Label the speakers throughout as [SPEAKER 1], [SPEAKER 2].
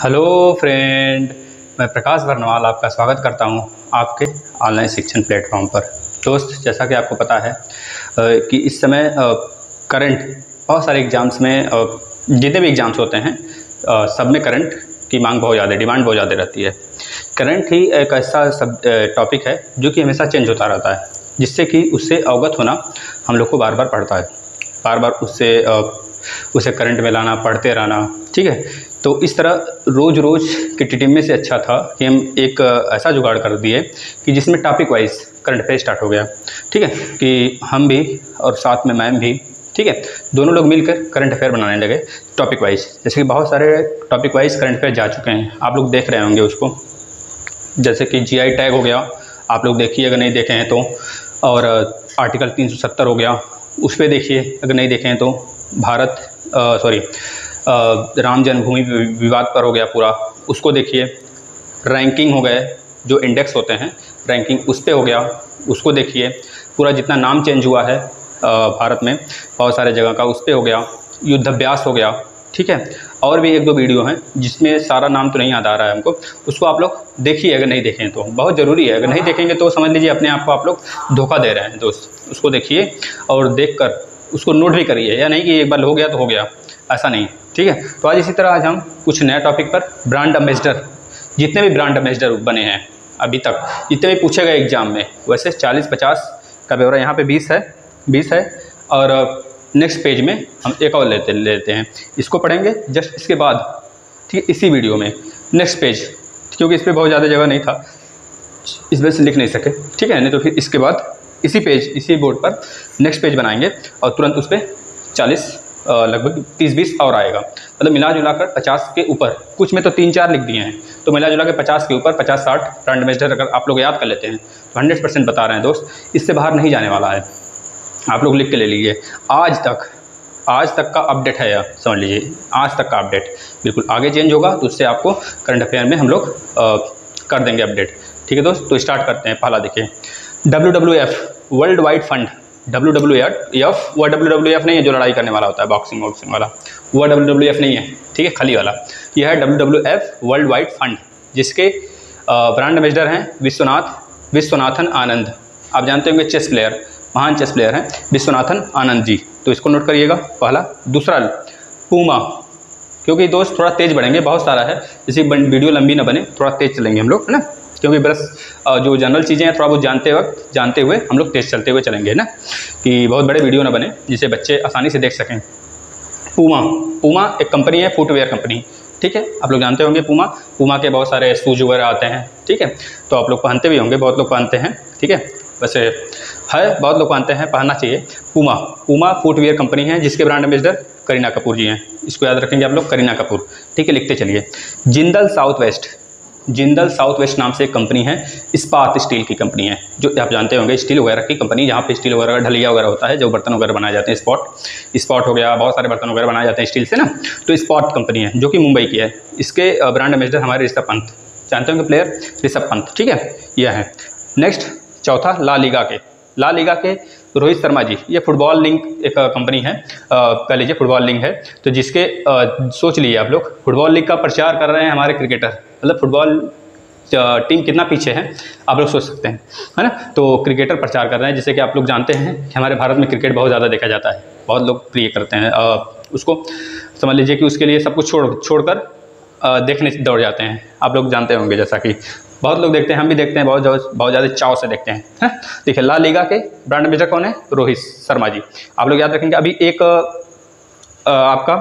[SPEAKER 1] Hello friend, मैं प्रकाश वर्णवाल आपका स्वागत करता हूं आपके ऑनलाइन शिक्षण प्लेटफॉर्म पर। दोस्त, जैसा कि आपको पता है कि इस समय करंट बहुत सारे एग्ज़ाम्स में जितने भी एग्ज़ाम्स होते हैं सब में करंट की मांग बहुत ज़्यादा, डिमांड बहुत ज़्यादा रहती है। करंट ही एक ऐसा सब टॉपिक है जो कि हमेशा चेंज होता रहता है, जिससे कि उससे अवगत होना हम लोग को बार बार पड़ता है, बार बार उसे करंट में लाना, पढ़ते रहना। ठीक है, तो इस तरह रोज़ रोज़ की टिटिम में से अच्छा था कि हम एक ऐसा जुगाड़ कर दिए कि जिसमें topic wise current affair start हो गया। ठीक है, कि हम भी और साथ में मैम भी, ठीक है, दोनों लोग मिलकर करंट अफेयर बनाने लगे टॉपिक वाइज। जैसे कि बहुत सारे टॉपिक वाइज करंट अफेयर जा चुके हैं, आप लोग देख रहे होंगे उसको। जैसे कि जीआई टैग हो गया, आप लोग देखिए अगर नहीं देखे हैं तो, और आर्टिकल 370 हो गया, उस पर देखिए अगर नहीं देखे हैं तो। राम जन्मभूमि विवाद पर हो गया पूरा, उसको देखिए। रैंकिंग हो गए, जो इंडेक्स होते हैं रैंकिंग, उस पर हो गया, उसको देखिए। पूरा जितना नाम चेंज हुआ है भारत में बहुत सारे जगह का, उस पर हो गया। युद्धाभ्यास हो गया, ठीक है। और भी एक दो वीडियो हैं जिसमें सारा नाम तो नहीं याद आ रहा है हमको, उसको आप लोग देखिए अगर नहीं देखें तो। बहुत ज़रूरी है, अगर नहीं देखेंगे तो समझ लीजिए अपने आप को आप लोग धोखा दे रहे हैं दोस्त। उसको देखिए और देखकर उसको नोट भी करिए, या नहीं कि एक बार हो गया तो हो गया, ऐसा नहीं। ठीक है, तो आज इसी तरह आज हम कुछ नया टॉपिक पर, ब्रांड एम्बेसडर, जितने भी ब्रांड एम्बेसडर बने हैं अभी तक, जितने भी पूछे गए एग्जाम में, वैसे 40-50 का ब्यौरा यहाँ पे 20 है। और नेक्स्ट पेज में हम एक और लेते हैं, इसको पढ़ेंगे जस्ट इसके बाद। ठीक है, इसी वीडियो में नेक्स्ट पेज, क्योंकि इस पर बहुत ज़्यादा जगह नहीं था, इस वजह से लिख नहीं सके। ठीक है, नहीं तो फिर इसके बाद इसी बोर्ड पर नेक्स्ट पेज बनाएंगे और तुरंत उस पर 40 लगभग 30-20 और आएगा। मतलब मिला जुला कर 50 के ऊपर, कुछ में तो 3-4 लिख दिए हैं, तो मिला जुला के 50 के ऊपर 50-60 ब्रांड एम्बेसडर अगर आप लोग याद कर लेते हैं तो 100% बता रहे हैं दोस्त, इससे बाहर नहीं जाने वाला है। आप लोग लिख के ले लीजिए। आज तक का अपडेट है, यह समझ लीजिए, आज तक का अपडेट। बिल्कुल आगे चेंज होगा तो उससे आपको करंट अफेयर में हम लोग कर देंगे अपडेट। ठीक है दोस्त, तो स्टार्ट करते हैं। पहला देखिए, WWF world wide fund. WWF वो WWF नहीं है जो लड़ाई करने वाला होता है, बॉक्सिंग वाला, वो WWF नहीं है। ठीक है, खाली वाला, यह है WWF वर्ल्ड वाइड फंड, जिसके ब्रांड एम्बेसडर हैं विश्वनाथन आनंद। आप जानते होंगे चेस प्लेयर, महान चेस प्लेयर हैं विश्वनाथन आनंद जी, तो इसको नोट करिएगा पहला। दूसरा पूमा, क्योंकि दोस्त थोड़ा तेज़ बढ़ेंगे, बहुत सारा है, जैसे वीडियो लंबी ना बने, थोड़ा तेज़ चलेंगे हम लोग, है ना, क्योंकि बस जो जनरल चीज़ें हैं थोड़ा बहुत जानते हुए हम लोग तेज़ चलते हुए चलेंगे, है ना, कि बहुत बड़े वीडियो ना बने जिसे बच्चे आसानी से देख सकें। पूमा एक कंपनी है, फुटवेयर कंपनी। ठीक है, आप लोग जानते होंगे पूमा के बहुत सारे शूज वगैरह आते हैं। ठीक है, तो आप लोग पहनते भी होंगे, बहुत लोग पहनते हैं। ठीक है, वैसे है बहुत लोग पहनते हैं, पहनना चाहिए। पूमा फुटवेयर कंपनी है, जिसके ब्रांड एम्बेसडर करीना कपूर जी हैं। इसको याद रखेंगे आप लोग, करीना कपूर। ठीक है, लिखते चलिए। जिंदल साउथ वेस्ट नाम से एक कंपनी है, इस्पात स्टील की कंपनी है, जो आप जानते होंगे स्टील वगैरह की कंपनी, जहाँ पे स्टील वगैरह ढलिया वगैरह होता है, जो बर्तन वगैरह बनाए जाते हैं, स्पॉट हो गया, बहुत सारे बर्तन वगैरह बनाए जाते हैं स्टील से ना, तो स्पॉट कंपनी है जो कि मुंबई की है। इसके ब्रांड एम्बेसडर हमारे ऋषभ पंत, जानते होंगे प्लेयर ऋषभ पंत। ठीक है, यह है। नेक्स्ट चौथा, ला लीगा के रोहित शर्मा जी। ये फुटबॉल लिंक एक कंपनी है, कह लीजिए फुटबॉल लिंक है, तो जिसके सोच लीजिए आप लोग, फुटबॉल लीग का प्रचार कर रहे हैं हमारे क्रिकेटर। मतलब फुटबॉल टीम कितना पीछे है आप लोग सोच सकते हैं, है ना। तो क्रिकेटर प्रचार कर रहे हैं, जैसे कि आप लोग जानते हैं कि हमारे भारत में क्रिकेट बहुत ज़्यादा देखा जाता है, बहुत लोग प्रिय करते हैं उसको। समझ लीजिए कि उसके लिए सब कुछ छोड़कर देखने दौड़ जाते हैं। आप लोग जानते होंगे, जैसा कि बहुत लोग देखते हैं, हम भी देखते हैं, बहुत ज़्यादा चाव से देखते हैं। देखिए, ला लीगा के ब्रांड एम्बेसडर कौन है? रोहित शर्मा जी। आप लोग याद रखेंगे। अभी एक आपका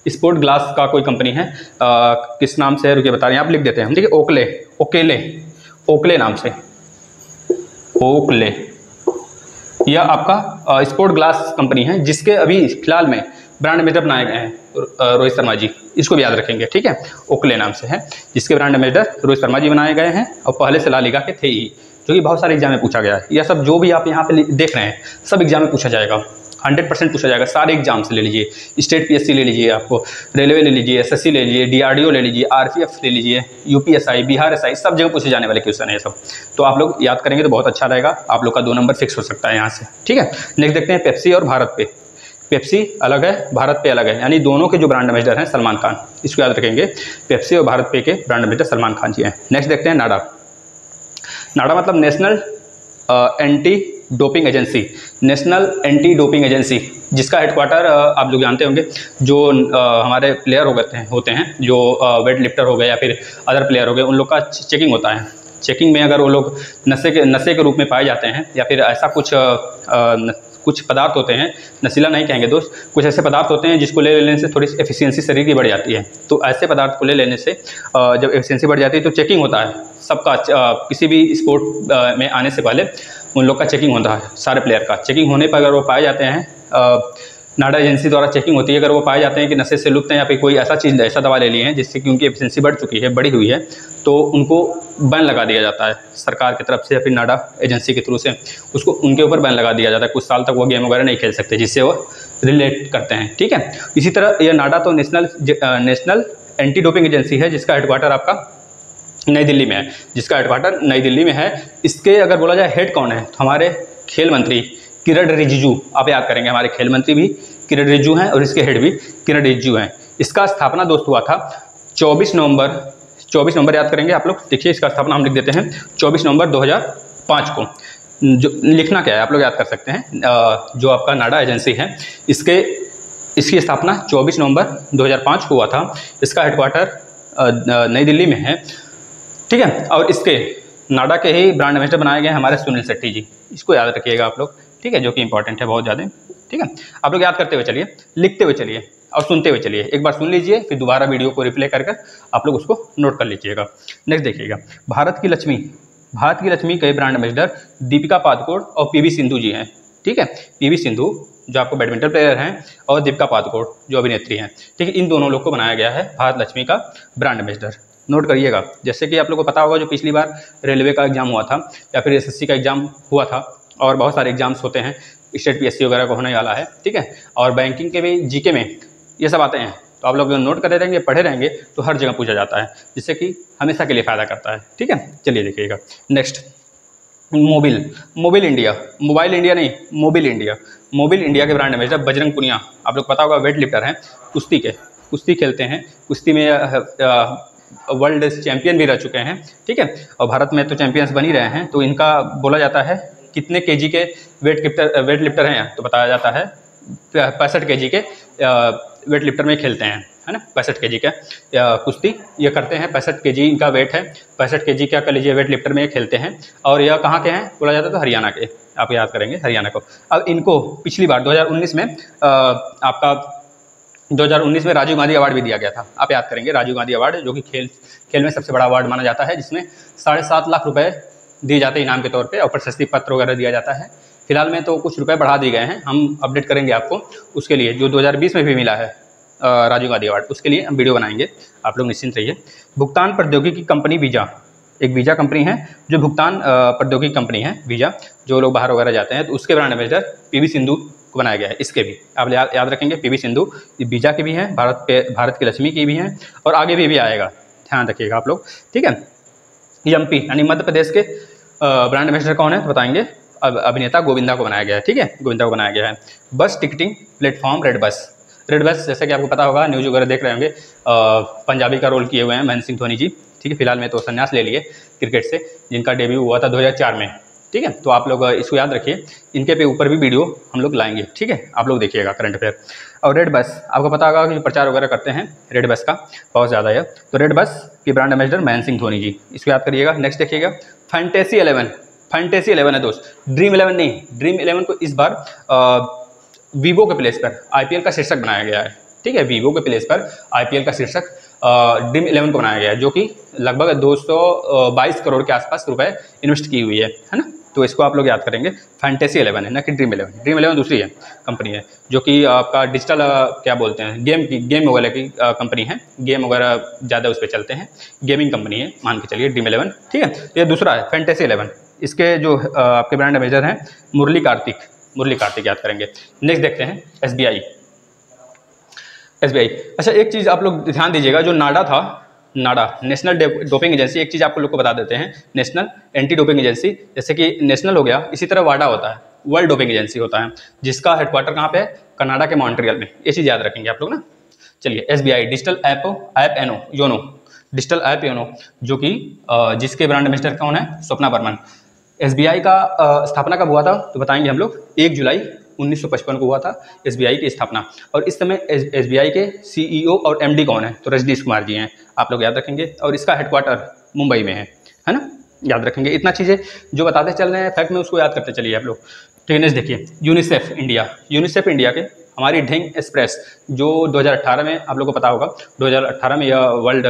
[SPEAKER 1] स्पोर्ट ग्लास का कोई कंपनी है, किस नाम से है रुकिए बता रहे हैं, आप लिख देते हैं हम। ठीक है, ओकले नाम से, ओकले, यह आपका स्पोर्ट ग्लास कंपनी है, जिसके अभी फिलहाल में ब्रांड एम्बेसडर बनाए गए हैं रोहित शर्मा जी। इसको भी याद रखेंगे। ठीक है, ओकले नाम से है, जिसके ब्रांड एम्बेसडर रोहित शर्मा जी बनाए गए हैं, और पहले से ला लीगा के थे ही, जो कि बहुत सारे एग्जाम में पूछा गया है। यह सब जो भी आप यहाँ पे देख रहे हैं सब एग्जाम में पूछा जाएगा, 100% पूछा जाएगा। सारे एग्जाम से ले लीजिए, स्टेट PSC ले लीजिए, आपको रेलवे ले लीजिए, SSC ले लीजिए, DRDO ले लीजिए, RPF ले लीजिए, UPSI, बिहार SI, सब जगह पूछे जाने वाले क्वेश्चन है ये सब। तो आप लोग याद करेंगे तो बहुत अच्छा रहेगा, आप लोग का 2 नंबर फिक्स हो सकता है यहाँ से। ठीक है, नेक्स्ट देखते हैं पेप्सी और भारत पे। पेप्सी अलग है, भारत पे अलग है, यानी दोनों के जो ब्रांड एम्बेसडर हैं सलमान खान, इसको याद रखेंगे। पेप्सी और भारत पे के ब्रांड एम्बेसडर सलमान खान जी हैं। नेक्स्ट देखते हैं नाडा। नाडा मतलब national anti doping agency, national anti doping agency, जिसका हेडक्वार्टर आप लोग जानते होंगे। जो हमारे प्लेयर होते हैं जो वेट लिफ्टर हो गए या फिर अदर प्लेयर हो गए, उन लोग का चेकिंग होता है। चेकिंग में अगर वो लोग नशे के रूप में पाए जाते हैं या फिर ऐसा कुछ पदार्थ होते हैं, नशीला नहीं कहेंगे दोस्त, कुछ ऐसे पदार्थ होते हैं जिसको ले लेने से थोड़ी एफिशिएंसी शरीर की बढ़ जाती है। तो ऐसे पदार्थ को ले लेने से जब एफिशिएंसी बढ़ जाती है तो चेकिंग होता है सबका। किसी भी स्पोर्ट में आने से पहले उन लोग का चेकिंग होता है, सारे प्लेयर का चेकिंग होने पर अगर वो पाए जाते हैं, नाडा एजेंसी द्वारा चेकिंग होती है, अगर वो पाए जाते हैं कि नशे से लुप्त हैं या फिर कोई ऐसा दवा ले ली है जिससे कि उनकी एफिशिएंसी बढ़ी हुई है, तो उनको बैन लगा दिया जाता है सरकार की तरफ से या फिर नाडा एजेंसी के थ्रू से उसको उनके ऊपर बैन लगा दिया जाता है। कुछ साल तक वो गेम वगैरह नहीं खेल सकते, जिससे वो रिलेट करते हैं। ठीक है, इसी तरह यह नाडा तो नेशनल एंटी डोपिंग एजेंसी है, जिसका हेडक्वार्टर आपका नई दिल्ली में है, इसके अगर बोला जाए हेड कौन है, तो हमारे खेल मंत्री किरण रिजिजू, आप याद करेंगे हमारे खेल मंत्री भी किरण रिजिजू हैं और इसके हेड भी किरण रिजिजू हैं। इसका स्थापना दोस्त हुआ था 24 नवंबर याद करेंगे आप लोग। देखिए इसका स्थापना हम लिख देते हैं 24 नवंबर 2005 को। जो लिखना क्या है आप लोग याद कर सकते हैं। जो आपका नाडा एजेंसी है इसकी स्थापना 24 नवंबर 2005 को हुआ था। इसका हेडक्वार्टर नई दिल्ली में है। ठीक है, और इसके नाडा के ही ब्रांड एम्बेसडर बनाए गए हमारे सुनील शेट्टी जी, इसको याद रखिएगा आप लोग। ठीक है, जो कि इंपॉर्टेंट है बहुत ज़्यादा। ठीक है, आप लोग याद करते हुए चलिए, लिखते हुए चलिए और सुनते हुए चलिए। एक बार सुन लीजिए, फिर दोबारा वीडियो को रिप्ले कर आप लोग उसको नोट कर लीजिएगा। नेक्स्ट देखिएगा, भारत की लक्ष्मी के ब्रांड एम्बेसडर दीपिका पादुकोण और पीवी सिंधु जी हैं। ठीक है, पीवी सिंधु जो आपको बैडमिंटन प्लेयर हैं और दीपिका पादुकोण जो अभिनेत्री हैं। ठीक है, इन दोनों लोग को बनाया गया है भारत लक्ष्मी का ब्रांड एम्बेसडर। नोट करिएगा, जैसे कि आप लोग को पता होगा जो पिछली बार रेलवे का एग्जाम हुआ था या फिर एसएससी का एग्जाम हुआ था, और बहुत सारे एग्जाम्स होते हैं, स्टेट पीएससी वगैरह को होने वाला है। ठीक है, और बैंकिंग के भी जीके में ये सब आते हैं, तो आप लोग नोट करते रहेंगे, पढ़े रहेंगे तो हर जगह पूछा जाता है, जिससे कि हमेशा के लिए फ़ायदा करता है। ठीक है, चलिए देखिएगा। नेक्स्ट मोबिल इंडिया के ब्रांड एम्बेसडर बजरंग पुनिया। आप लोग पता होगा वेट लिफ्टर हैं, कुश्ती खेलते हैं, कुश्ती में वर्ल्ड चैंपियन भी रह चुके हैं। ठीक है, और भारत में तो चैंपियंस बन ही रहे हैं। तो इनका बोला जाता है कितने केजी के वेट लिफ्टर हैं, तो बताया जाता है 65 केजी के वेट लिफ्टर में खेलते हैं, है ना। 65 केजी का कुश्ती ये करते हैं, 65 केजी इनका वेट है, 65 केजी क्या कर लीजिए वेट लिफ्टर में खेलते हैं। और यह कहाँ के हैं बोला जाता है, तो हरियाणा के, आप याद करेंगे हरियाणा को। अब इनको पिछली बार 2019 में आपका 2019 में राजीव गांधी अवार्ड भी दिया गया था, आप याद करेंगे राजीव गांधी अवार्ड, जो कि खेल में सबसे बड़ा अवार्ड माना जाता है, जिसमें 7.5 लाख रुपए दिए जाते हैं इनाम के तौर पे और प्रशस्ति पत्र वगैरह दिया जाता है। फिलहाल में तो कुछ रुपए बढ़ा दिए गए हैं, हम अपडेट करेंगे आपको उसके लिए। जो 2020 में भी मिला है राजीव गांधी अवार्ड, उसके लिए हम वीडियो बनाएंगे, आप लोग निश्चिंत रहिए। भुगतान प्रौद्योगिकी कंपनी वीजा, एक वीजा कंपनी है जो भुगतान प्रौद्योगिकी कंपनी है वीजा, जो लोग बाहर वगैरह जाते हैं, तो उसके ब्रांड एम्बेसडर पीवी सिंधु को बनाया गया है। इसके भी आप याद रखेंगे, पीवी सिंधु वीजा की भी हैं, भारत की लक्ष्मी की भी हैं, और आगे भी आएगा, ध्यान रखिएगा आप लोग। ठीक है, एमपी यानी मध्य प्रदेश के ब्रांड एम्बेसडर कौन है तो बताएंगे, अभिनेता गोविंदा को बनाया गया है। ठीक है, गोविंदा को बनाया गया है। बस टिकटिंग प्लेटफॉर्म रेड बस, जैसे कि आपको पता होगा, न्यूज़ वगैरह देख रहे होंगे, पंजाबी का रोल किए हुए हैं महेंद्र सिंह धोनी जी। ठीक है, फिलहाल में तो संन्यास ले लिए क्रिकेट से, जिनका डेब्यू हुआ था 2004 में। ठीक है, तो आप लोग इसको याद रखिए, इनके पे ऊपर भी वीडियो हम लोग लाएंगे। ठीक है, आप लोग देखिएगा करंट अफेयर। और रेड बस आपको पता होगा कि प्रचार वगैरह करते हैं रेड बस का बहुत ज़्यादा है, तो रेड बस की ब्रांड एम्बेसडर महेंद्र सिंह धोनी जी, इसको याद करिएगा। नेक्स्ट देखिएगा, फैंटेसी 11 है दोस्त, ड्रीम 11 नहीं। ड्रीम 11 को इस बार वीवो के प्लेस पर आईपीएल का शीर्षक बनाया गया है। ठीक है, वीवो के प्लेस पर आईपीएल का शीर्षक ड्रीम 11 को बनाया गया है, जो कि लगभग 222 करोड़ के आसपास रुपए इन्वेस्ट की हुई है ना। तो इसको आप लोग याद करेंगे, फैंटेसी 11 है ना कि ड्रीम 11। ड्रीम 11 दूसरी है कंपनी है, जो कि आपका डिजिटल क्या बोलते हैं, गेम वगैरह की कंपनी है, गेम वगैरह ज़्यादा उस पर चलते हैं, गेमिंग कंपनी है, मान के चलिए ड्रीम 11। ठीक है, ये दूसरा है फैंटेसी 11। इसके जो आपके ब्रांड एम्बेसडर हैं मुरली कार्तिक याद करेंगे। नेक्स्ट देखते हैं एसबीआई। अच्छा, एक चीज़ आप लोग ध्यान दीजिएगा, जो नाडा नेशनल डोपिंग एजेंसी, एक चीज़ आपको लोग को बता देते हैं, नेशनल एंटी डोपिंग एजेंसी, जैसे कि नेशनल हो गया, इसी तरह वाडा होता है, वर्ल्ड डोपिंग एजेंसी होता है, जिसका हेडक्वार्टर कहाँ पे है, कनाडा के मॉन्ट्रियल में, ये चीज़ याद रखेंगे आप लोग ना। चलिए SBI digital app YONO, digital app YONO, जो कि जिसके ब्रांड एम्बेसडर कौन है? स्वप्ना बर्मन। SBI का स्थापना कब हुआ था तो बताएंगे हम लोग, 1 जुलाई 1955 को हुआ था SBI की स्थापना। और इस समय SBI के CEO और MD कौन है? तो रजनीश कुमार जी हैं, आप लोग याद रखेंगे। और इसका हेडक्वार्टर मुंबई में है ना, याद रखेंगे। इतना चीज़ें जो बताते चल रहे हैं फैक्ट में, उसको याद करते चलिए आप लोग। ठीक है, नेक्स्ट देखिए यूनिसेफ इंडिया के हमारी ढेंग एक्सप्रेस, जो 2018 में आप लोगों को पता होगा, 2018 में यह वर्ल्ड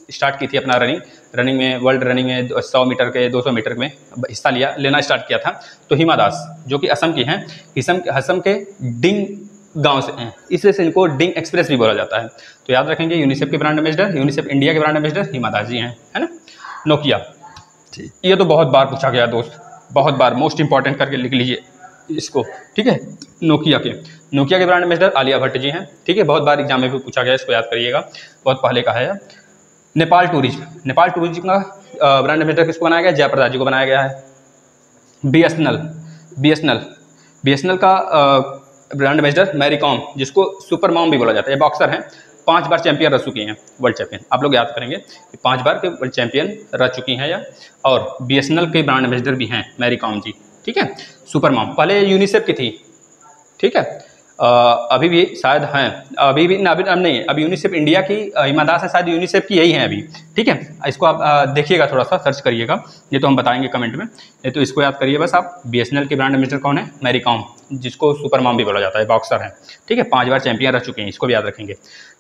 [SPEAKER 1] स्टार्ट की थी अपना रनिंग में, वर्ल्ड रनिंग में 100 मीटर के 200 मीटर में हिस्सा लेना स्टार्ट किया था। तो हिमा दास जो कि असम की हैं, असम के डिंग गांव से हैं, इसलिए से इनको डिंग एक्सप्रेस भी बोला जाता है। तो याद रखेंगे यूनिसेफ के ब्रांड एम्बेसडर, यूनिसेफ इंडिया के ब्रांड एम्बेसडर हिमा दास जी हैं, है ना। नोकिया, ये तो बहुत बार पूछा गया दोस्त, बहुत बार, मोस्ट इंपॉर्टेंट करके लिख लीजिए इसको, ठीक है। नोकिया के ब्रांड एम्बेसडर आलिया भट्ट जी हैं, ठीक है। बहुत बार एग्जाम में भी पूछा गया, इसको याद करिएगा, बहुत पहले का है। नेपाल टूरिज्म का ब्रांड एम्बेसडर किसको बनाया गया? जयप्रदा जी को बनाया गया है। BSNL का ब्रांड एम्बेसडर मैरी कॉम, जिसको सुपर मॉम भी बोला जाता है। ये बॉक्सर हैं, 5 बार चैंपियन रह चुकी हैं, वर्ल्ड चैंपियन, आप लोग याद करेंगे कि 5 बार के वर्ल्ड चैंपियन रह चुकी हैं या। और BSNL के ब्रांड एम्बेसडर भी हैं मैरी कॉम जी, ठीक है। सुपर मॉम पहले यूनिसेफ की थी, ठीक है। अभी भी शायद हैं, अभी भी अब नहीं, अभी यूनिसेफ इंडिया की हिमा दास है, शायद यूनिसेफ की यही है अभी, ठीक है। इसको आप देखिएगा, थोड़ा सा सर्च करिएगा, ये तो हम बताएंगे कमेंट में, नहीं तो इसको याद करिए बस आप। BSNL के ब्रांड एम्बेसडर कौन है? मैरी कॉम, जिसको सुपर मॉम भी बोला जाता है, बॉक्सर हैं, ठीक है। 5 बार चैंपियन रह चुके हैं, इसको भी याद रखेंगे।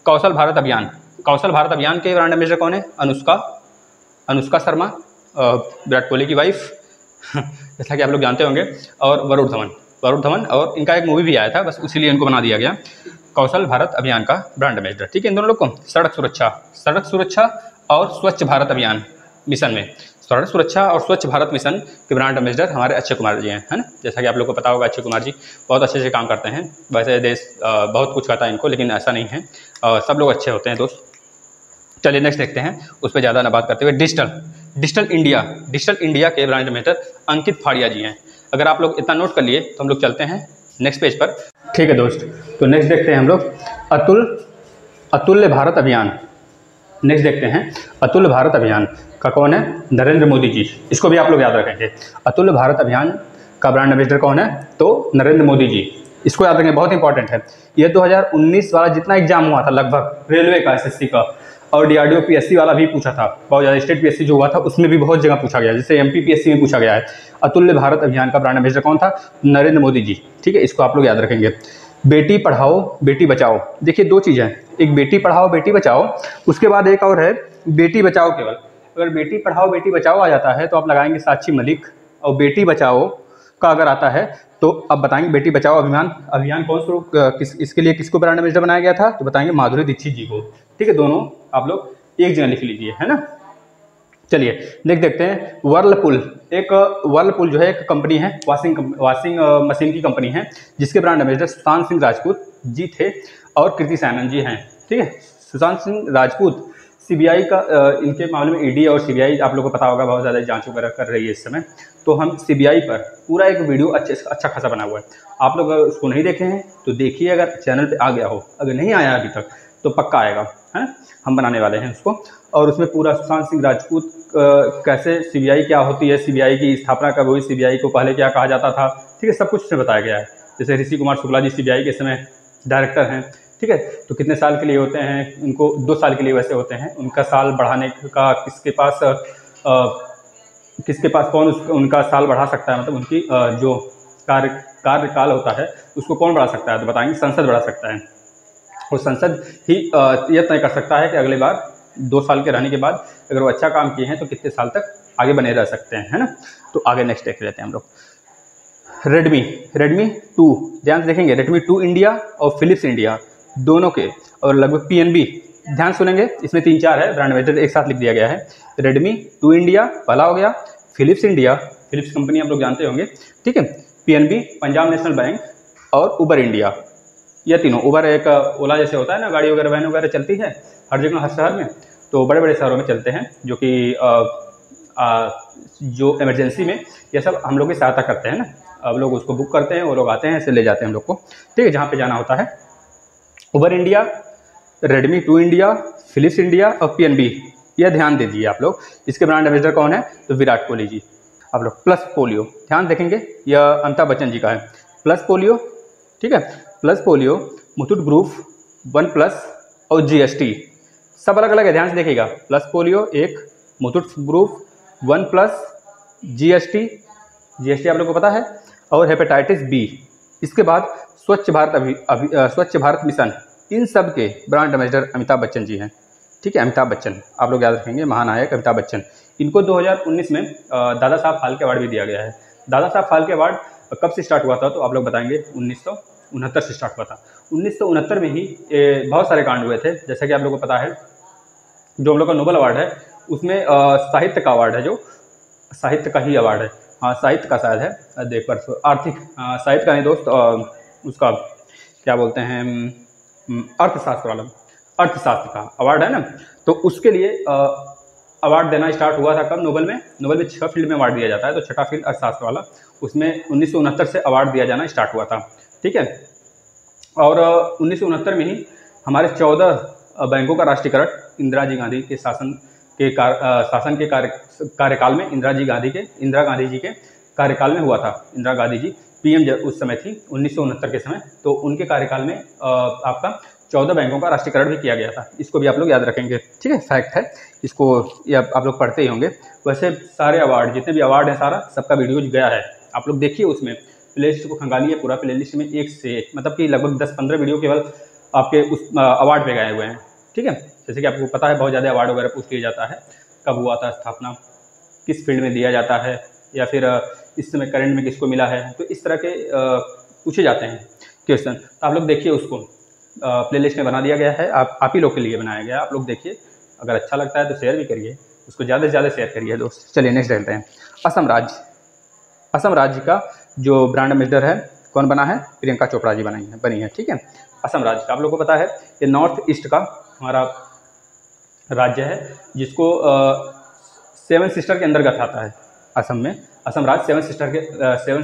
[SPEAKER 1] कौशल भारत अभियान के ब्रांड एम्बेसडर कौन है? अनुष्का शर्मा, विराट कोहली की वाइफ जैसा कि आप लोग जानते होंगे। और वरुण धवन, और इनका एक मूवी भी आया था, बस इसीलिए इनको बना दिया गया कौशल भारत अभियान का ब्रांड एम्बेसडर, ठीक है। इन दोनों लोग को सड़क सुरक्षा और स्वच्छ भारत अभियान मिशन में, सड़क सुरक्षा और स्वच्छ भारत मिशन के ब्रांड एम्बेसडर हमारे अक्षय कुमार जी हैं, है ना। जैसा कि आप लोग को पता होगा, अक्षय कुमार जी बहुत अच्छे से काम करते हैं। वैसे देश बहुत कुछ कहता है इनको, लेकिन ऐसा नहीं है, सब लोग अच्छे होते हैं दोस्त। चलिए नेक्स्ट देखते हैं, उस पर ज़्यादा ना बात करते हुए। डिजिटल इंडिया के ब्रांड एम्बेसडर अंकित फाड़िया जी हैं। अगर आप लोग इतना नोट कर लिए तो हम लोग चलते हैं नेक्स्ट पेज पर, ठीक है दोस्त। तो नेक्स्ट देखते हैं हम लोग अतुल्य भारत अभियान। नेक्स्ट देखते हैं अतुल्य भारत अभियान का कौन है? नरेंद्र मोदी जी। इसको भी आप लोग याद रखेंगे। अतुल्य भारत अभियान का ब्रांड एम्बेसडर कौन है? तो नरेंद्र मोदी जी, इसको याद रखेंगे, बहुत इंपॉर्टेंट है। ये 2019 वाला जितना एग्जाम हुआ था लगभग, रेलवे का, SSC का और DRDO PSC वाला भी पूछा था, बहुत ज़्यादा स्टेट PSC जो हुआ था उसमें भी बहुत जगह पूछा गया, जैसे MP PSC में पूछा गया है। अतुल्य भारत अभियान का ब्रांड एम्बेसडर कौन था? नरेंद्र मोदी जी, ठीक है। इसको आप लोग याद रखेंगे। बेटी पढ़ाओ बेटी बचाओ, देखिए 2 चीज़ें हैं, एक बेटी पढ़ाओ बेटी बचाओ, उसके बाद एक और है बेटी बचाओ केवल। अगर बेटी पढ़ाओ बेटी बचाओ आ जाता है तो आप लगाएंगे साक्षी मलिक, और बेटी बचाओ का अगर आता है तो अब बताएंगे बेटी बचाओ अभियान कौन शुरू, इसके लिए किसको ब्रांड एम्बेसडर बनाया गया था? तो बताएंगे माधुरी दीक्षित जी को, ठीक है। दोनों आप लोग एक जगह लिख लीजिए, है ना। चलिए देखते हैं वर्लपुल जो है एक कंपनी है, वॉशिंग मशीन की कंपनी है, जिसके ब्रांड एम्बेसडर सुशांत सिंह राजपूत जी थे और कृति सैनन जी हैं, ठीक है। सुशांत सिंह राजपूत CBI का, इनके मामले में ED और CBI आप लोगों को पता होगा बहुत ज़्यादा जांच वगैरह कर रही है इस समय। तो हम CBI पर पूरा एक वीडियो अच्छा खासा बना हुआ है, आप लोग अगर उसको नहीं देखे हैं तो देखिए, अगर चैनल पे आ गया हो, अगर नहीं आया अभी तक तो पक्का आएगा, है। हम बनाने वाले हैं उसको, और उसमें पूरा सुशांत सिंह राजपूत कैसे CBI क्या होती है, CBI की स्थापना कब हुई, CBI को पहले क्या कहा जाता था, ठीक है, सब कुछ उसमें बताया गया है। जैसे ऋषि कुमार शुक्ला जी CBI के समय डायरेक्टर हैं, ठीक है। तो कितने साल के लिए होते हैं उनको? 2 साल के लिए वैसे होते हैं। उनका साल बढ़ाने का किसके पास कौन उनका साल बढ़ा सकता है, मतलब उनकी जो कार्यकाल होता है उसको कौन बढ़ा सकता है? तो बताएंगे संसद बढ़ा सकता है, और संसद ही यह तय कर सकता है कि अगले बार 2 साल के रहने के बाद अगर वो अच्छा काम किए हैं तो कितने साल तक आगे बने रह सकते हैं, है ना। तो आगे नेक्स्ट देख लेते हैं हम लोग। रेडमी 2, ध्यान से देखेंगे, रेडमी 2 इंडिया और फिलिप्स इंडिया दोनों के, और लगभग PNB, ध्यान सुनेंगे, इसमें 3-4 है ब्रांड एम्बेसडर, एक साथ लिख दिया गया है। रेडमी 2 इंडिया पहला हो गया, फिलिप्स कंपनी आप लोग जानते होंगे, ठीक है। PNB पंजाब नेशनल बैंक, और उबर इंडिया, यह तीनों। उबर एक ओला जैसे होता है ना, गाड़ी वगैरह वैन वगैरह चलती है हर जगह, हर शहर में, तो बड़े बड़े शहरों में चलते हैं, जो कि जो इमरजेंसी में यह सब हम लोग की सहायता करते हैं ना, अब लोग उसको बुक करते हैं, वो लोग आते हैं, ऐसे ले जाते हैं हम लोग को, ठीक है, जहाँ पे जाना होता है। Uber India, Redmi 2 India, Philips India और PNB, यह ध्यान दे दीजिए आप लोग। इसके ब्रांड एम्बेसडर कौन है? तो विराट कोहली जी। आप लोग प्लस पोलियो ध्यान देखेंगे, यह अमिताभ बच्चन जी का है। प्लस पोलियो, ठीक है, plus polio, Muthoot group, one plus और GST, सब अलग अलग है, ध्यान से देखिएगा। प्लस पोलियो एक, Muthoot group, one plus, GST आप लोग को पता है, और हेपेटाइटिस B। इसके बाद स्वच्छ भारत मिशन, इन सब के ब्रांड एम्बेसडर अमिताभ बच्चन जी हैं, ठीक है, अमिताभ बच्चन आप लोग याद रखेंगे, महानायक अमिताभ बच्चन। इनको 2019 में दादा साहब फाल्के अवार्ड भी दिया गया है। दादा साहब फाल्के अवार्ड कब से स्टार्ट हुआ था? तो आप लोग बताएंगे 1969 से स्टार्ट हुआ था। 1969 में ही बहुत सारे कांड हुए थे, जैसा कि आप लोग को पता है। जो हम लोग का नोबेल अवार्ड है उसमें साहित्य का अवार्ड है, जो साहित्य का ही अवार्ड है, हाँ साहित्य का शायद है, देख पर आर्थिक साहित्य का नहीं दोस्त, उसका क्या बोलते हैं, अर्थशास्त्र का अवार्ड है ना। तो उसके लिए अवार्ड देना स्टार्ट हुआ था कब? नोबेल में 6 फील्ड में अवार्ड दिया जाता है, तो छठा फील्ड अर्थशास्त्र वाला, उसमें 1969 से अवार्ड दिया जाना स्टार्ट हुआ था, ठीक है। और 1969 में ही हमारे 14 बैंकों का राष्ट्रीयकरण इंदिरा जी गांधी के शासन के कार्यकाल में, इंदिरा गांधी जी के कार्यकाल में हुआ था। इंदिरा गांधी जी PM उस समय थी 1969 के समय, तो उनके कार्यकाल में आपका 14 बैंकों का राष्ट्रीयकरण भी किया गया था। इसको भी आप लोग याद रखेंगे, ठीक है, फैक्ट है, इसको ये आप लोग पढ़ते ही होंगे। वैसे सारे अवार्ड, जितने भी अवार्ड हैं, सारा सबका वीडियो गया है, आप लोग देखिए, उसमें प्ले लिस्ट को खंगालिए, पूरा प्ले लिस्ट में एक से एक, मतलब कि लगभग 10-15 वीडियो केवल आपके उस अवार्ड पे गए हुए हैं, ठीक है। जैसे कि आपको पता है बहुत ज़्यादा अवार्ड वगैरह पूछ लिया जाता है, कब हुआ था स्थापना, किस फील्ड में दिया जाता है, या फिर इस समय करंट में किसको मिला है, तो इस तरह के पूछे जाते हैं क्वेश्चन। तो आप लोग देखिए, उसको प्लेलिस्ट में बना दिया गया है, आप ही लोग के लिए बनाया गया है, आप लोग देखिए, अगर अच्छा लगता है तो शेयर भी करिए, उसको ज़्यादा से ज़्यादा शेयर करिए दोस्त। चलिए नेक्स्ट देखते हैं। असम राज्य का जो ब्रांड एम्बेसडर है कौन बना है? प्रियंका चोपड़ा जी बनी है, ठीक है। असम राज्य का आप लोग को पता है, ये नॉर्थ ईस्ट का हमारा राज्य है, जिसको 7 सिस्टर के अंतर्गत आता है। असम में असम राज्य 7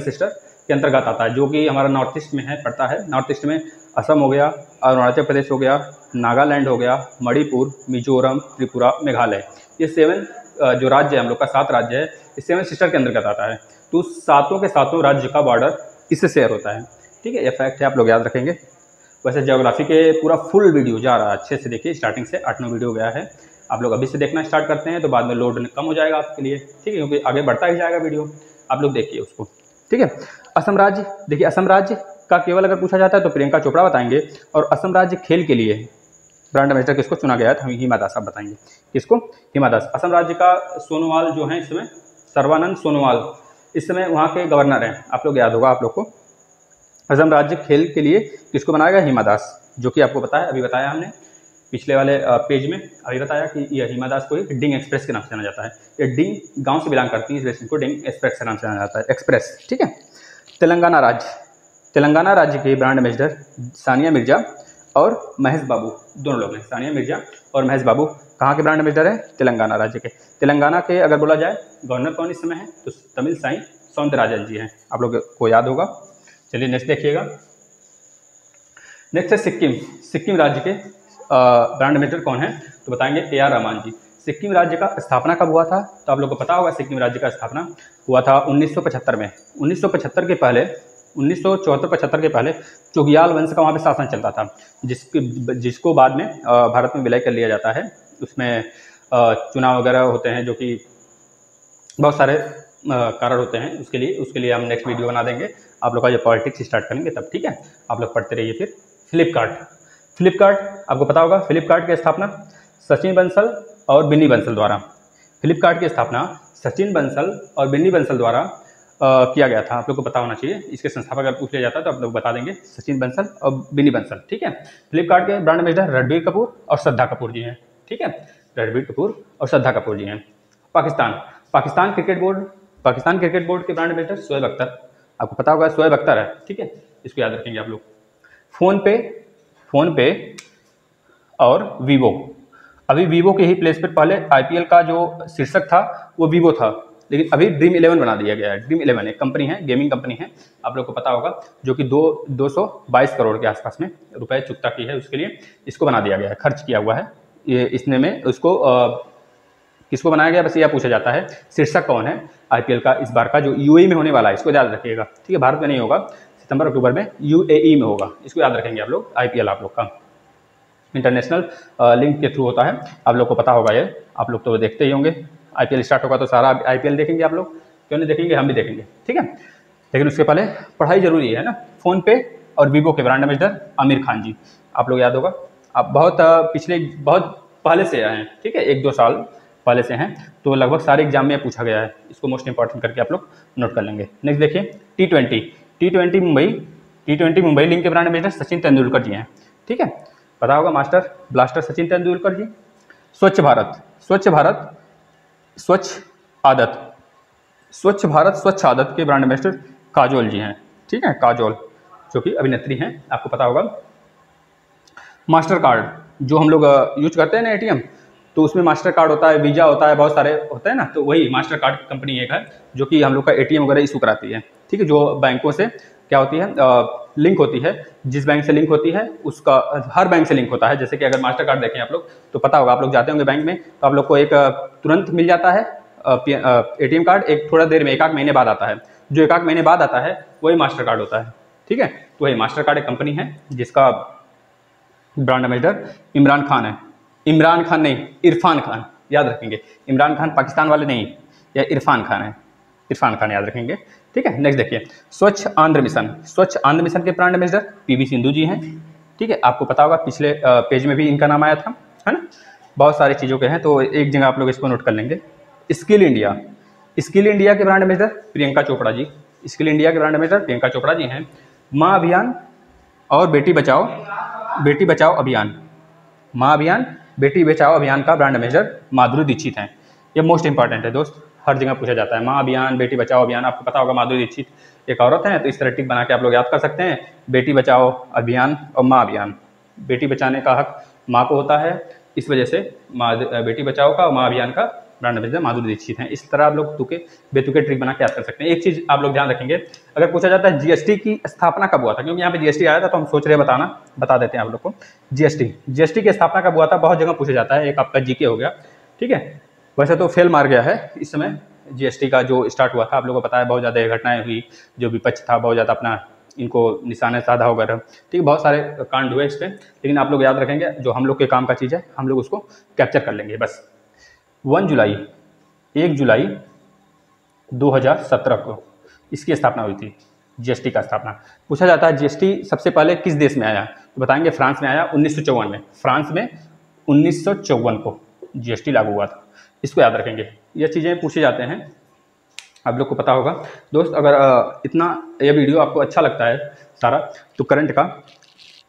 [SPEAKER 1] सिस्टर के अंतर्गत आता है, जो कि हमारा नॉर्थ ईस्ट में है, पड़ता है। नॉर्थ ईस्ट में असम हो गया, अरुणाचल प्रदेश हो गया, नागालैंड हो गया, मणिपुर, मिजोरम, त्रिपुरा, मेघालय, ये 7 जो राज्य है हम लोग का, 7 राज्य है, ये 7 सिस्टर के अंतर्गत आता है। तो सातों के सातों राज्य का बॉर्डर इससे शेयर होता है, ठीक है, ये फैक्ट है, आप लोग याद रखेंगे। वैसे ज्योग्राफी के पूरा फुल वीडियो जा रहा है, अच्छे से देखिए, स्टार्टिंग से 8-9 वीडियो गया है। आप लोग अभी से देखना स्टार्ट करते हैं तो बाद में लोड कम हो जाएगा आपके लिए, ठीक है, क्योंकि आगे बढ़ता ही जाएगा वीडियो, आप लोग देखिए उसको, ठीक है। असम राज्य, देखिए असम राज्य का केवल अगर पूछा जाता है तो प्रियंका चोपड़ा बताएंगे, और असम राज्य खेल के लिए ब्रांड एम्बेसडर किसको चुना गया है? तो हिमा दास आप बताएंगे, किसको? हिमा दास। असम राज्य का सोनोवाल जो है इस समय, सर्बानंद सोनोवाल इस समय वहाँ के गवर्नर हैं, आप लोग याद होगा आप लोग को। असम राज्य खेल के लिए किसको बनाया गया? हिमा दास, जो कि आपको पता है, अभी बताया हमने पिछले वाले पेज में, अभी बताया कि यह हिमा दास को डिंग एक्सप्रेस के नाम से जाना जाता है। ये डिंग गांव से बिलोंग करती है, इसलिए इनको डिंग एक्सप्रेस के नाम से जाना जाता है, एक्सप्रेस, ठीक है। तेलंगाना राज्य के ब्रांड एम्बेसडर सानिया मिर्जा और महेश बाबू, दोनों लोग हैं, सानिया मिर्जा और महेश बाबू कहाँ के ब्रांड एम्बेसडर है? तेलंगाना राज्य के। तेलंगाना के अगर बोला जाए गवर्नर कौन इस समय है, तो तमिलसाई सौंदरराजन जी हैं, आप लोग को याद होगा। चलिए नेक्स्ट देखिएगा। नेक्स्ट है सिक्किम राज्य के ब्रांड एम्बेसडर कौन है? तो बताएंगे AR रहमान जी। सिक्किम राज्य का स्थापना कब हुआ था? तो आप लोग को पता होगा, सिक्किम राज्य का स्थापना हुआ था 1975 में। 1975 के पहले, 1974-75 के पहले चोग्याल वंश का वहाँ पे शासन चलता था, जिसको बाद में भारत में विलय कर लिया जाता है। उसमें चुनाव वगैरह होते हैं, जो कि बहुत सारे कारण होते हैं, उसके लिए हम नेक्स्ट वीडियो बना देंगे। आप लोग का जो पॉलिटिक्स स्टार्ट करेंगे तब, ठीक है, आप लोग पढ़ते रहिए। फिर फ्लिपकार्ट आपको पता होगा, फ्लिपकार्ट की स्थापना सचिन बंसल और बिन्नी बंसल द्वारा, फ्लिपकार्ट की स्थापना सचिन बंसल और बिन्नी बंसल द्वारा किया गया था, आप लोग को पता होना चाहिए। इसके संस्थापक अगर पूछ लिया जाता है तो आप लोग बता देंगे, सचिन बंसल और बिन्नी बंसल, ठीक है। फ्लिपकार्ट के ब्रांड एम्बेसडर रणबीर कपूर और श्रद्धा कपूर जी हैं, ठीक है, रणबीर कपूर और श्रद्धा कपूर जी हैं। पाकिस्तान क्रिकेट बोर्ड के ब्रांड एम्बेसडर शोएब अख्तर, आपको पता होगा शोएब अख्तर है, ठीक है, इसको याद रखेंगे आप लोग। फ़ोन पे और वीवो, अभी वीवो के ही प्लेस पर पहले IPL का जो शीर्षक था वो वीवो था, लेकिन अभी ड्रीम 11 बना दिया गया है। ड्रीम 11 एक कंपनी है, गेमिंग कंपनी है, आप लोग को पता होगा, जो कि 222 करोड़ के आसपास में रुपए चुकता की है, उसके लिए इसको बना दिया गया है, खर्च किया हुआ है ये इसने में। उसको किसको बनाया गया, बस यह पूछा जाता है। शीर्षक कौन है आईपीएल का इस बार का, जो यूएई में होने वाला है, इसको याद रखिएगा, ठीक है। भारत में नहीं होगा, सितंबर अक्टूबर में यूएई में होगा, इसको याद रखेंगे आप लोग। आईपीएल आप लोग का इंटरनेशनल लिंक के थ्रू होता है, आप लोग को पता होगा ये, आप लोग तो देखते ही होंगे। आईपीएल स्टार्ट होगा तो सारा आईपीएल देखेंगे आप लोग, क्यों नहीं देखेंगे, हम भी देखेंगे, ठीक है। लेकिन उसके पहले पढ़ाई जरूरी है ना। फ़ोन पे और वीवो के ब्रांड एम्बेसडर आमिर खान जी, आप लोग याद होगा, आप बहुत पहले से आए हैं, ठीक है, 1-2 साल पहले से हैं, तो लगभग सारे एग्जाम में पूछा गया है, इसको मोस्ट इंपॉर्टेंट करके आप लोग नोट कर लेंगे। नेक्स्ट देखिए टी20 मुंबई लिंक के ब्रांड एम्बेसडर सचिन तेंदुलकर जी हैं, ठीक है, पता होगा, मास्टर ब्लास्टर सचिन तेंदुलकर जी। स्वच्छ भारत स्वच्छ आदत के ब्रांड एम्बेसडर काजोल जी हैं, ठीक है, काजोल जो कि अभिनेत्री हैं, आपको पता होगा। मास्टर कार्ड जो हम लोग यूज करते हैं ना एटीएम, तो उसमें मास्टर कार्ड होता है, वीज़ा होता है, बहुत सारे होते हैं ना, तो वही मास्टर कार्ड कंपनी एक है जो कि हम लोग का एटीएम वगैरह इशू कराती है, ठीक है। जो बैंकों से क्या होती है, लिंक होती है, जिस बैंक से लिंक होती है उसका हर बैंक से लिंक होता है। जैसे कि अगर मास्टर कार्ड देखें आप लोग तो पता होगा, आप लोग जाते होंगे बैंक में तो आप लोग को एक तुरंत मिल जाता है एटीएम कार्ड, एक थोड़ा देर में 1-8 महीने बाद आता है। जो 1-8 महीने बाद आता है वही मास्टर कार्ड होता है, ठीक है। तो वही मास्टर कार्ड एक कंपनी है जिसका ब्रांड एम्बेसडर इमरान खान है। इमरान खान नहीं, इरफान खान, याद रखेंगे। इमरान खान पाकिस्तान वाले नहीं, यह इरफान खान है, इरफान खान याद रखेंगे, ठीक है। नेक्स्ट देखिए स्वच्छ आंध्र मिशन के ब्रांड एम्बेसडर पीवी सिंधु जी हैं, ठीक है। आपको पता होगा पिछले पेज में भी इनका नाम आया था, है ना। बहुत सारी चीज़ों के हैं, तो एक जगह आप लोग इसको नोट कर लेंगे। स्किल इंडिया के brand ambassador Priyanka Chopra ji, skill India के ब्रांड एम्बेसडर प्रियंका चोपड़ा जी हैं। माँ अभियान और बेटी बचाओ अभियान, माँ अभियान बेटी बचाओ अभियान का ब्रांड एम्बेसडर माधुरी दीक्षित हैं। ये मोस्ट इंपॉर्टेंट है दोस्त, हर जगह पूछा जाता है। माँ अभियान, बेटी बचाओ अभियान, आपको पता होगा माधुरी दीक्षित एक औरत है, तो इस तरह टिक बना के आप लोग याद कर सकते हैं। बेटी बचाओ अभियान और माँ अभियान, बेटी बचाने का हक माँ को होता है, इस वजह से बेटी बचाओ का और माँ अभियान का ब्रांड एम्बेसडर माधुरी दीक्षित हैं। इस तरह आप लोग बेतुके ट्रिक बना के याद कर सकते हैं। एक चीज़ आप लोग ध्यान रखेंगे, अगर पूछा जाता है जीएसटी की स्थापना कब हुआ था, क्योंकि यहाँ पे जीएसटी आया था तो हम सोच रहे हैं बता देते हैं आप लोग को। जीएसटी की स्थापना कब हुआ था, बहुत जगह पूछा जाता है, एक आपका जीके हो गया, ठीक है। वैसे तो फेल मार गया है इस समय, जीएसटी का जो स्टार्ट हुआ था, आप लोगों को पता है, बहुत ज़्यादा घटनाएं हुई, जो विपक्ष था बहुत ज़्यादा अपना इनको निशाने साधा वगैरह, ठीक है, बहुत सारे कांड हुए इस पर। लेकिन आप लोग याद रखेंगे, जो हम लोग के काम का चीज़ है हम लोग उसको कैप्चर कर लेंगे बस। 1 जुलाई 2017 को इसकी स्थापना हुई थी, जीएसटी का स्थापना। पूछा जाता है जीएसटी सबसे पहले किस देश में आया, तो बताएंगे फ्रांस में आया 1954 में। फ्रांस में 1954 को जीएसटी लागू हुआ था, इसको याद रखेंगे। ये चीज़ें पूछे जाते हैं, आप लोग को पता होगा दोस्त। अगर इतना ये वीडियो आपको अच्छा लगता है सारा, तो करंट का,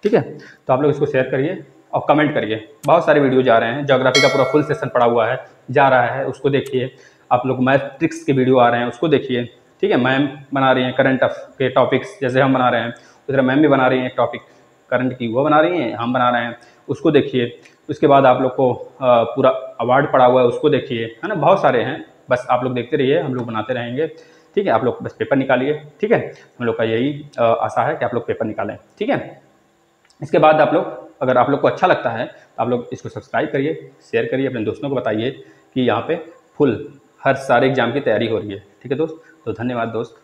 [SPEAKER 1] ठीक है, तो आप लोग इसको शेयर करिए और कमेंट करिए। बहुत सारे वीडियो जा रहे हैं, ज्योग्राफी का पूरा फुल सेशन पड़ा हुआ है, जा रहा है, उसको देखिए। आप लोग मैथ्रिक्स के वीडियो आ रहे हैं, उसको देखिए, ठीक है। मैम बना रही हैं करंट के टॉपिक्स, जैसे हम बना रहे हैं, उस तरह मैम भी बना रही हैं एक टॉपिक करंट की, वो बना रही हैं, हम बना रहे हैं, उसको देखिए। उसके बाद आप लोग को पूरा अवार्ड पड़ा हुआ है, उसको देखिए, है ना। बहुत सारे हैं, बस आप लोग देखते रहिए, हम लोग बनाते रहेंगे, ठीक है। आप लोग बस पेपर निकालिए, ठीक है। हम लोग का यही आशा है कि आप लोग पेपर निकालें, ठीक है। इसके बाद आप लोग, अगर आप लोग को अच्छा लगता है तो आप लोग इसको सब्सक्राइब करिए, शेयर करिए, अपने दोस्तों को बताइए कि यहाँ पे फुल हर सारे एग्जाम की तैयारी हो रही है, ठीक है दोस्त। तो धन्यवाद दोस्त।